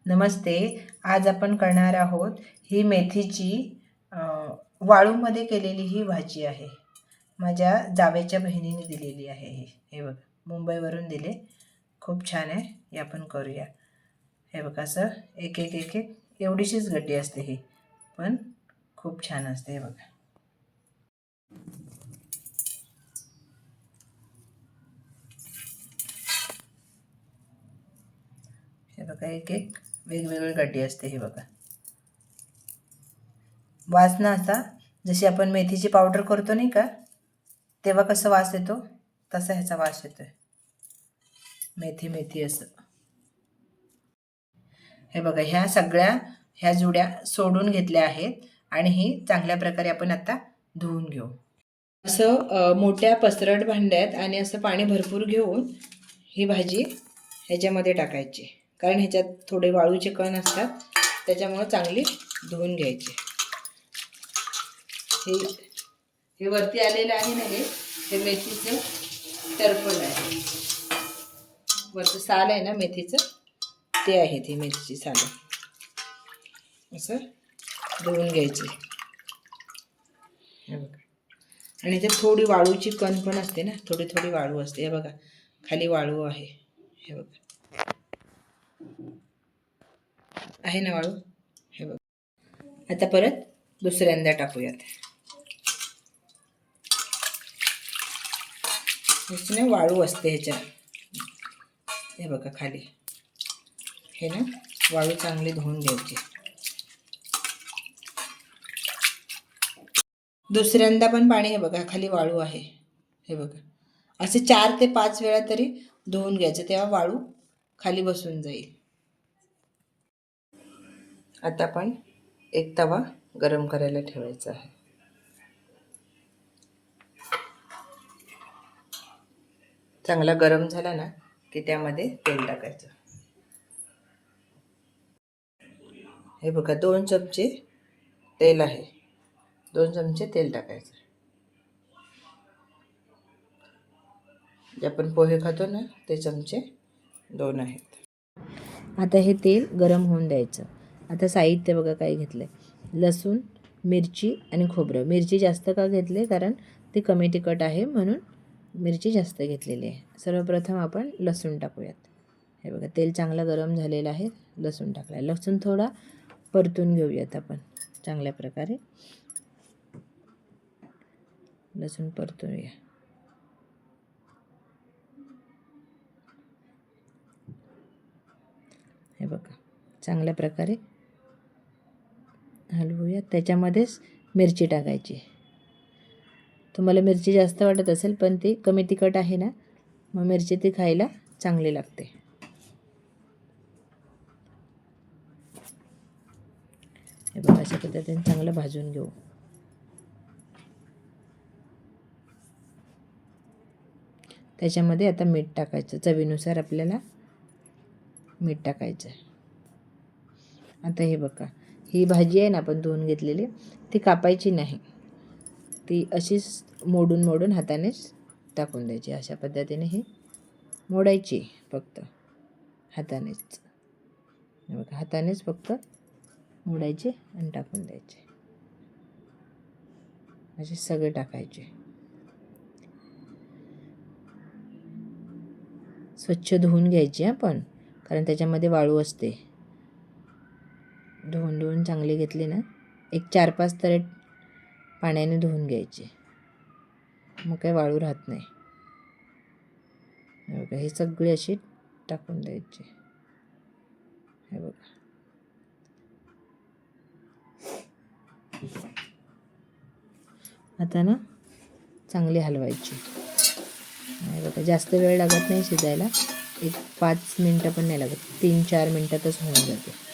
नमस्ते. आज आपण करणार आहोत ही मेथीची वाळूमध्ये केलेली ही भाजी आहे. माझ्या जावेच्या बहिणीने दिलेली आहे हे बघा, मुंबईवरून दिले. खूप छान आहे. हे आपण करूया. हे बघा, असं एक एक एक एक एवढीशीच गड्डी असते ही, पण खूप छान असते. हे बघा, हे बघा, एक एक वेगवेगळी गड्डी असते. हे बघा, वासना असा जशी आपण मेथीची पावडर करतो नाही का, तेव्हा कसं वास येतो तसा ह्याचा वास येतोय. मेथी मेथी असं. हे बघा, ह्या जुड्या सोडून घेतल्या आहेत आणि ही चांगल्या प्रकारे आपण आता धुवून घेऊ. असं मोठ्या पसरट भांड्यात आणि असं पाणी भरपूर घेऊन ही भाजी ह्याच्यामध्ये टाकायची, कारण ह्याच्यात थोडे वाळूचे कण असतात, त्याच्यामुळे चांगली धुवून घ्यायची. हे वरती आलेलं आहे ना, हे मेथीचं टरफल आहे. वरचं साल आहे ना मेथीचं, ते आहेत ही मेथीची सालं. असं धुवून घ्यायची. हे बघा, आणि ह्याच्यात थोडी वाळूची कण पण असते ना, थोडी थोडी वाळू असते. हे बघा, खाली वाळू आहे. हे बघा, आहे ना वाळू. हे बघा, आता परत दुसऱ्यांदा टाकूयात. ह्याची वाळू असते ह्याच्यात. हे बघा, खाली हे ना वाळू चांगली धुवून घ्यायची. दुसऱ्यांदा पण पाणी, हे बघा, खाली वाळू आहे. हे बघा, असे 4 ते 5 वेळा तरी धुवून घ्यायचं, तेव्हा वाळू खाली बसून जाईल. आता आपण एक तवा गरम करायला ठेवायचा आहे. चांगला गरम झाला ना की त्यामध्ये तेल टाकायचं. हे बघा, 2 चमचे तेल आहे. 2 चमचे तेल टाकायचं. जे आपण पोहे खातो ना, ते चमचे 2 आहेत. आता हे तेल गरम होऊन द्यायचं. आता साहित्य बघा काय घेतलं आहे. लसूण, मिरची आणि खोबरं. मिरची जास्त का घेतली, कारण ती कमी तिखट आहे म्हणून मिरची जास्त घेतलेली आहे. सर्वप्रथम आपण लसूण टाकूयात. हे बघा, तेल चांगलं गरम झालेलं आहे. लसूण टाकला आहे. लसूण थोडा परतून घेऊयात आपण चांगल्या प्रकारे. लसूण परतूया. हे बघा, चांगल्या प्रकारे हलवूयात. त्याच्यामध्येच मिरची टाकायची. तुम्हाला मिरची जास्त वाटत असेल, पण ती कमी तिखट आहे ना, मग मिरची ती खायला चांगली लागते. हे बघा, अशा पद्धतीने चांगलं भाजून घेऊ. त्याच्यामध्ये आता मीठ टाकायचं. चवीनुसार आपल्याला मीठ टाकायचं. आता हे बघा, ही भाजी आहे ना आपण धुवून घेतलेली, ती कापायची नाही. ती अशीच मोडून मोडून हातानेच टाकून द्यायची. अशा पद्धतीने ही मोडायची फक्त हातानेच. हे बघा, हातानेच फक्त मोडायचे आणि टाकून द्यायचे. असे सगळे टाकायचे. स्वच्छ धुवून घ्यायची आपण, कारण त्याच्यामध्ये वाळू असते. धुवून चांगली घेतली ना, एक 4-5 तरी पाण्याने धुवून घ्यायचे, मग काही वाळू राहत नाही. हे बघा, हे सगळे अशी टाकून द्यायचे. हे बघा, आता ना चांगली हलवायची. हे बघा, जास्त वेळ लागत नाही शिजायला. एक 5 मिनटं पण नाही लागत, 3-4 मिनटातच होऊन जाते.